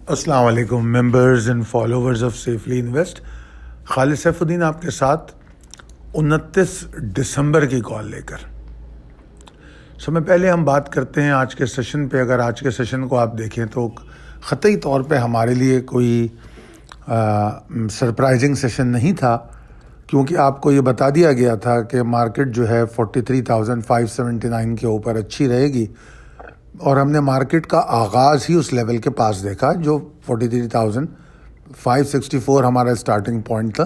السلام علیکم members and followers of Safely Invest. Khalid Saifuddin آپ کے ساتھ 29 دسمبر کی کال لے کر. میں پہلے ہم بات کرتے ہیں آج کے سیشن پہ. اگر آج کے سیشن کو آپ دیکھیں تو قطعی طور پہ ہمارے لیے کوئی سرپرائزنگ سیشن نہیں تھا، کیونکہ آپ کو یہ بتا دیا گیا تھا کہ مارکیٹ جو ہے 43,579 کے اوپر اچھی رہے گی، اور ہم نے مارکیٹ کا آغاز ہی اس لیول کے پاس دیکھا جو 43,564 ہمارا اسٹارٹنگ پوائنٹ تھا.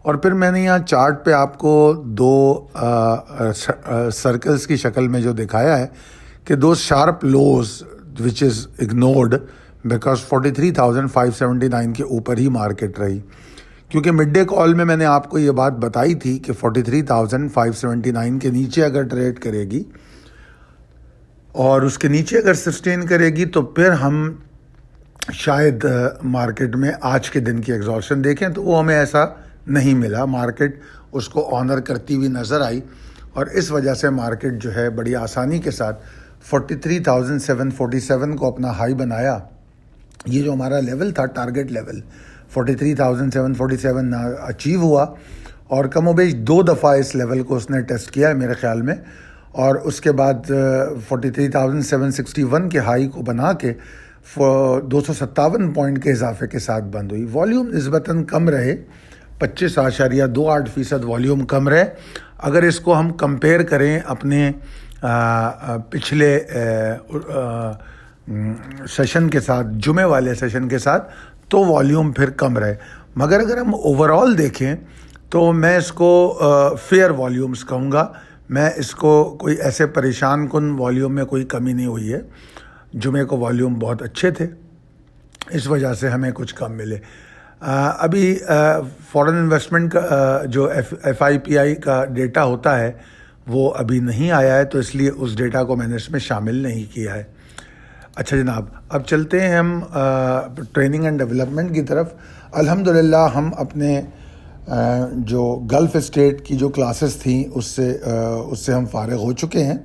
اور پھر میں نے یہاں چارٹ پہ آپ کو دو سرکلز کی شکل میں جو دکھایا ہے کہ دو sharp loss which is ignored because 43,579 کے اوپر ہی مارکیٹ رہی. کیونکہ مڈ ڈے کال میں نے آپ کو یہ بات بتائی تھی کہ 43,579 کے نیچے اگر ٹریڈ کرے گی اور اس کے نیچے اگر سسٹین کرے گی تو پھر ہم شاید مارکیٹ میں آج کے دن کی ایگزاشن دیکھیں، تو وہ ہمیں ایسا نہیں ملا. مارکیٹ اس کو آنر کرتی ہوئی نظر آئی، اور اس وجہ سے مارکیٹ جو ہے بڑی آسانی کے ساتھ 43,747 کو اپنا ہائی بنایا. یہ جو ہمارا لیول تھا، ٹارگٹ لیول 43,747 اچیو ہوا، اور کم و بیش 2 دفعہ اس لیول کو اس نے ٹیسٹ کیا ہے میرے خیال میں، اور اس کے بعد 43,761 کے ہائی کو بنا کے 257 پوائنٹ کے اضافے کے ساتھ بند ہوئی. والیوم نسبتاً کم رہے، 25.28% والیوم کم رہے. اگر اس کو ہم کمپیئر کریں اپنے پچھلے سیشن کے ساتھ، جمعے والے سیشن کے ساتھ، تو والیوم پھر کم رہے. مگر اگر ہم اوورال دیکھیں تو میں اس کو فیئر والیومز کہوں گا. میں اس کو کوئی ایسے پریشان کن والیوم میں کوئی کمی نہیں ہوئی ہے. جمعے کو والیوم بہت اچھے تھے، اس وجہ سے ہمیں کچھ کم ملے. ابھی فورن انویسٹمنٹ کا جو FIPI کا ڈیٹا ہوتا ہے وہ ابھی نہیں آیا ہے، تو اس لیے اس ڈیٹا کو میں نے اس میں شامل نہیں کیا ہے. اچھا جناب، اب چلتے ہیں ہم ٹریننگ اینڈ ڈیولپمنٹ کی طرف. الحمدللہ ہم اپنے جو گلف اسٹیٹ کی جو کلاسز تھیں اس سے ہم فارغ ہو چکے ہیں،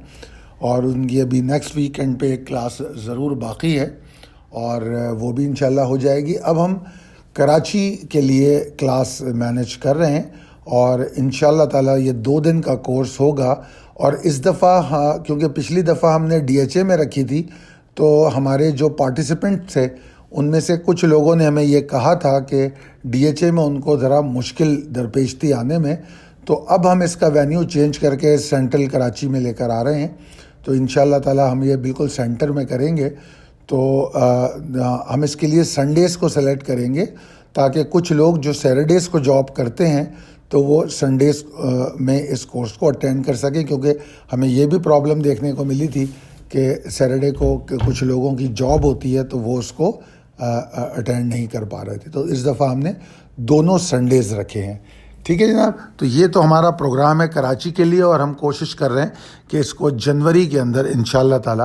اور ان کی ابھی نیکسٹ ویکینڈ پہ ایک کلاس ضرور باقی ہے، اور وہ بھی انشاءاللہ ہو جائے گی. اب ہم کراچی کے لیے کلاس مینیج کر رہے ہیں، اور انشاءاللہ تعالی یہ 2 دن کا کورس ہوگا. اور اس دفعہ کیونکہ پچھلی دفعہ ہم نے DHA میں رکھی تھی، تو ہمارے جو پارٹیسپینٹ تھے ان میں سے کچھ لوگوں نے ہمیں یہ کہا تھا کہ DHA میں ان کو ذرا مشکل درپیش تھی آنے میں. تو اب ہم اس کا وینیو چینج کر کے سینٹرل کراچی میں لے کر آ رہے ہیں. تو انشاءاللہ تعالی ہم یہ بالکل سینٹر میں کریں گے. تو ہم اس کے لیے سنڈیز کو سلیکٹ کریں گے، تاکہ کچھ لوگ جو سیٹرڈیز کو جاب کرتے ہیں تو وہ سنڈیز میں اس کورس کو اٹینڈ کر سکیں. کیونکہ ہمیں یہ بھی پرابلم دیکھنے کو ملی تھی کہ سیٹرڈے کو کچھ لوگوں کی جاب ہوتی ہے تو وہ اس کو اٹینڈ نہیں کر پا رہے تھے. تو اس دفعہ ہم نے دونوں سنڈیز رکھے ہیں. ٹھیک ہے جناب. تو یہ تو ہمارا پروگرام ہے کراچی کے لیے، اور ہم کوشش کر رہے ہیں کہ اس کو جنوری کے اندر انشاءاللہ تعالی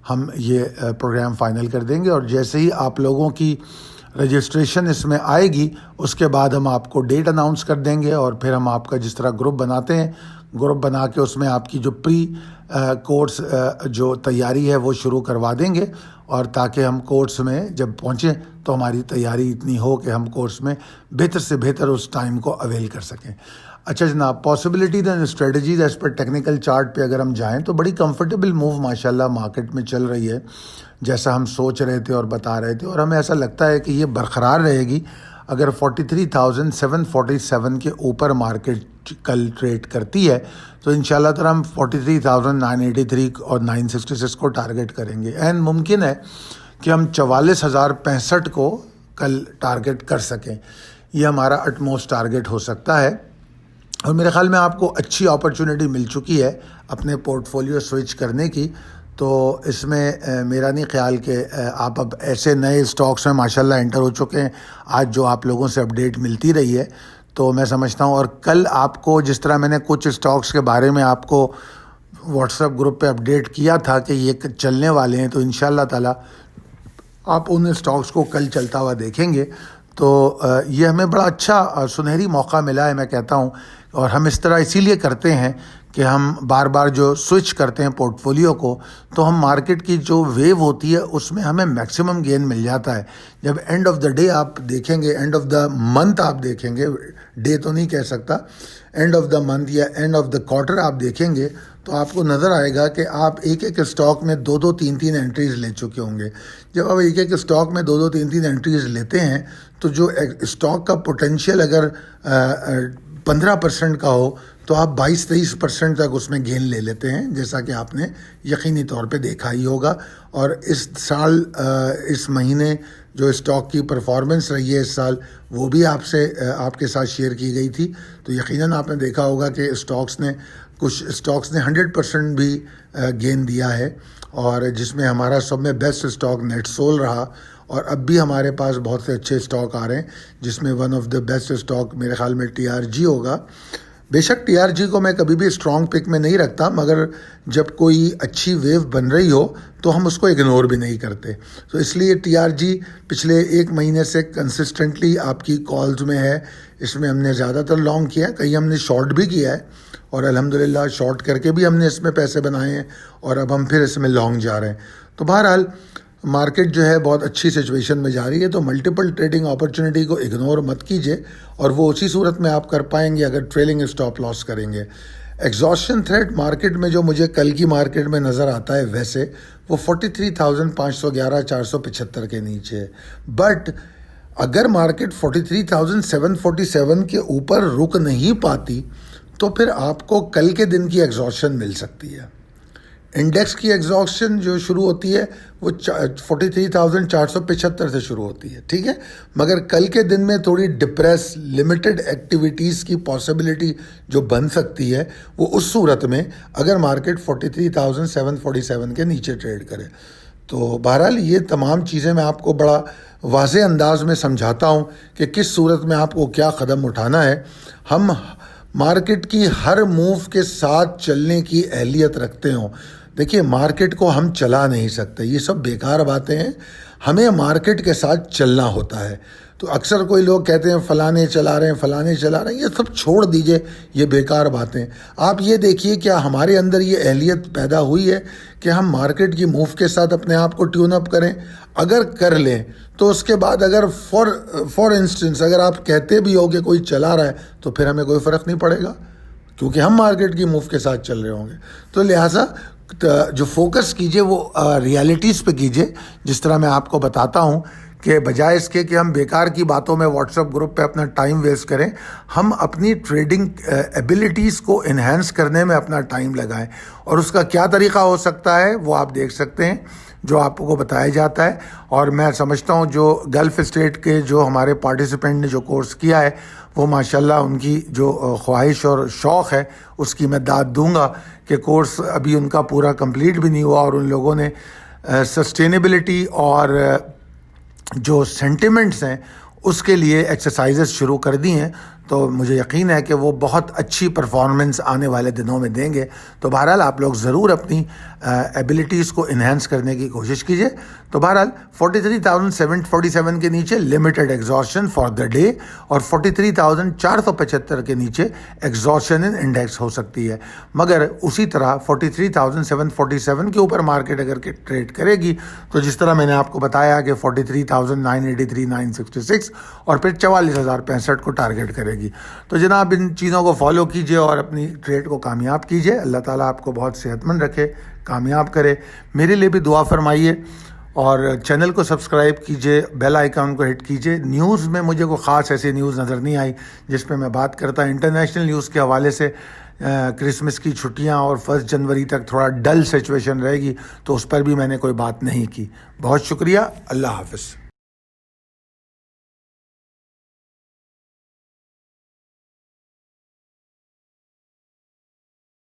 ہم یہ پروگرام فائنل کر دیں گے. اور جیسے ہی آپ لوگوں کی رجسٹریشن اس میں آئے گی، اس کے بعد ہم آپ کو ڈیٹ اناؤنس کر دیں گے، اور پھر ہم آپ کا جس طرح گروپ بناتے ہیں، گروپ بنا کے اس میں آپ کی جو پری کورس جو تیاری ہے وہ شروع کروا دیں گے، اور تاکہ ہم کورس میں جب پہنچیں تو ہماری تیاری اتنی ہو کہ ہم کورس میں بہتر سے بہتر اس ٹائم کو اویل کر سکیں. اچھا جناب، possibilities and strategies as per technical chart پہ اگر ہم جائیں تو بڑی کمفرٹیبل موو ماشاءاللہ مارکیٹ میں چل رہی ہے، جیسا ہم سوچ رہے تھے اور بتا رہے تھے. اور ہمیں ایسا لگتا ہے کہ یہ برقرار رہے گی. اگر 43,747 کے اوپر مارکیٹ کل ٹریڈ کرتی ہے تو انشاءاللہ تعالی ہم 43,983 اور 966 کو ٹارگٹ کریں گے. اینڈ ممکن ہے کہ ہم 44,065 کو کل ٹارگٹ کر سکیں. یہ ہمارا اٹموسٹ ٹارگٹ ہو سکتا ہے. اور میرے خیال میں آپ کو اچھی اپرچونٹی مل چکی ہے اپنے پورٹ فولیو سوئچ کرنے کی. تو اس میں میرا نہیں خیال کہ آپ اب ایسے نئے اسٹاکس میں ماشاءاللہ انٹر ہو چکے ہیں. آج جو آپ لوگوں سے اپڈیٹ ملتی رہی ہے تو میں سمجھتا ہوں، اور کل آپ کو جس طرح میں نے کچھ اسٹاکس کے بارے میں آپ کو واٹس ایپ گروپ پہ اپڈیٹ کیا تھا کہ یہ چلنے والے ہیں، تو انشاءاللہ تعالی آپ ان اسٹاکس کو کل چلتا ہوا دیکھیں گے. تو یہ ہمیں بڑا اچھا سنہری موقع ملا ہے. میں کہتا ہوں اور ہم اس طرح اسی لیے کرتے ہیں کہ ہم بار بار جو سوئچ کرتے ہیں پورٹ فولیو کو، تو ہم مارکیٹ کی جو ویو ہوتی ہے اس میں ہمیں میکسیمم گین مل جاتا ہے. جب اینڈ آف دا ڈے آپ دیکھیں گے، اینڈ آف دا منتھ آپ دیکھیں گے، ڈے تو نہیں کہہ سکتا، اینڈ آف دا منتھ یا اینڈ آف دا کوارٹر آپ دیکھیں گے تو آپ کو نظر آئے گا کہ آپ ایک ایک اسٹاک میں 2 3 3 انٹریز لے چکے ہوں گے. جب آپ ایک ایک اسٹاک میں 2 3 3 انٹریز لیتے ہیں تو جو اسٹاک کا پوٹینشیل اگر 15% کا ہو تو آپ 22-23% تک اس میں گین لے لیتے ہیں، جیسا کہ آپ نے یقینی طور پہ دیکھا ہی ہوگا. اور اس سال اس مہینے جو اسٹاک کی پرفارمنس رہی ہے اس سال، وہ بھی آپ کے ساتھ شیئر کی گئی تھی. تو یقیناً آپ نے دیکھا ہوگا کہ کچھ اسٹاکس نے 100% بھی گین دیا ہے، اور جس میں ہمارا سب میں بیسٹ اسٹاک نیٹ سول رہا. اور اب بھی ہمارے پاس بہت سے اچھے اسٹاک آ رہے ہیں، جس میں one of the best stock میرے خیال میں TRG ہوگا. بے شک TRG کو میں کبھی بھی اسٹرانگ پک میں نہیں رکھتا، مگر جب کوئی اچھی ویو بن رہی ہو تو ہم اس کو اگنور بھی نہیں کرتے. تو اس لیے TRG پچھلے 1 مہینے سے کنسسٹنٹلی آپ کی کالز میں ہے. اس میں ہم نے زیادہ تر لانگ کیا ہے، کہیں ہم نے شارٹ بھی کیا ہے، اور الحمدللہ شارٹ کر کے بھی ہم نے اس میں پیسے بنائے ہیں، اور اب ہم پھر اس میں لانگ جا رہے ہیں. تو بہرحال مارکیٹ جو ہے بہت اچھی سچویشن میں جا رہی ہے. تو ملٹیپل ٹریڈنگ اپرچونیٹی کو اگنور مت کیجیے، اور وہ اسی صورت میں آپ کر پائیں گے اگر ٹریلنگ اسٹاپ لاس کریں گے. ایگزاسشن تھریٹ مارکیٹ میں جو مجھے کل کی مارکیٹ میں نظر آتا ہے ویسے وہ 43,511 475 کے نیچے ہے. بٹ اگر مارکیٹ 43,747 کے اوپر رک نہیں پاتی تو پھر آپ کو کل کے دن کی ایگزاسشن مل سکتی ہے. انڈیکس کی ایگزاسشن جو شروع ہوتی ہے وہ 43,475 سے شروع ہوتی ہے، ٹھیک ہے. مگر کل کے دن میں تھوڑی ڈپریس لمیٹڈ ایکٹیویٹیز کی پاسبلٹی جو بن سکتی ہے وہ اس صورت میں اگر مارکیٹ 43,747 کے نیچے ٹریڈ کرے. تو بہرحال یہ تمام چیزیں میں آپ کو بڑا واضح انداز میں سمجھاتا ہوں کہ کس صورت میں آپ کو کیا قدم اٹھانا ہے. ہم مارکیٹ کی ہر موو کے ساتھ چلنے کی اہلیت رکھتے ہوں. دیکھیے مارکیٹ کو ہم چلا نہیں سکتے، یہ سب بیکار باتیں ہیں. ہمیں مارکیٹ کے ساتھ چلنا ہوتا ہے. تو اکثر کوئی لوگ کہتے ہیں فلانے چلا رہے ہیں، یہ سب چھوڑ دیجئے، یہ بیکار باتیں. آپ یہ دیکھیے کیا ہمارے اندر یہ اہلیت پیدا ہوئی ہے کہ ہم مارکیٹ کی موو کے ساتھ اپنے آپ کو ٹیون اپ کریں. اگر کر لیں تو اس کے بعد اگر فار انسٹنس اگر آپ کہتے بھی ہو کہ کوئی چلا رہا ہے تو پھر ہمیں کوئی فرق نہیں پڑے گا، کیونکہ ہم مارکیٹ کی موو کے ساتھ چل رہے ہوں گے. تو لہٰذا جو فوکس کیجئے وہ ریالٹیز پہ کیجئے. جس طرح میں آپ کو بتاتا ہوں کہ بجائے اس کے کہ ہم بیکار کی باتوں میں واٹس ایپ گروپ پہ اپنا ٹائم ویسٹ کریں، ہم اپنی ٹریڈنگ ایبیلٹیز کو انہینس کرنے میں اپنا ٹائم لگائیں. اور اس کا کیا طریقہ ہو سکتا ہے وہ آپ دیکھ سکتے ہیں جو آپ کو بتایا جاتا ہے. اور میں سمجھتا ہوں جو گلف اسٹیٹ کے جو ہمارے پارٹیسپینٹ نے جو کورس کیا ہے وہ ماشاءاللہ ان کی جو خواہش اور شوق ہے اس کی میں داد دوں گا کہ کورس ابھی ان کا پورا کمپلیٹ بھی نہیں ہوا، اور ان لوگوں نے سسٹینیبلٹی اور جو سینٹیمنٹس ہیں اس کے لیے ایکسرسائزز شروع کر دی ہیں. تو مجھے یقین ہے کہ وہ بہت اچھی پرفارمنس آنے والے دنوں میں دیں گے. تو بہرحال آپ لوگ ضرور اپنی ایبیلٹیز کو انہینس کرنے کی کوشش کیجئے. تو بہرحال 43,747 کے نیچے لمیٹڈ ایگزاسشن فار دا ڈے، اور 43,475 کے نیچے ایگزاسشن ان انڈیکس ہو سکتی ہے. مگر اسی طرح 43,747 کے اوپر مارکیٹ اگر ٹریڈ کرے گی تو جس طرح میں نے آپ کو بتایا کہ 43,983 966 اور پھر 44,065 کو ٹارگیٹ کرے گی. تو جناب ان چیزوں کو فالو کیجئے اور اپنی ٹریڈ کو کامیاب کیجئے. اللہ تعالیٰ آپ کو بہت صحت مند رکھے، کامیاب کرے. میرے لیے بھی دعا فرمائیے، اور چینل کو سبسکرائب کیجئے، بیل آئیکن کو ہٹ کیجئے. نیوز میں مجھے کوئی خاص ایسی نیوز نظر نہیں آئی جس پہ میں بات کرتا. انٹرنیشنل نیوز کے حوالے سے کرسمس کی چھٹیاں اور 1 جنوری تک تھوڑا ڈل سچویشن رہے گی، تو اس پر بھی میں نے کوئی بات نہیں کی. بہت شکریہ. اللہ حافظ.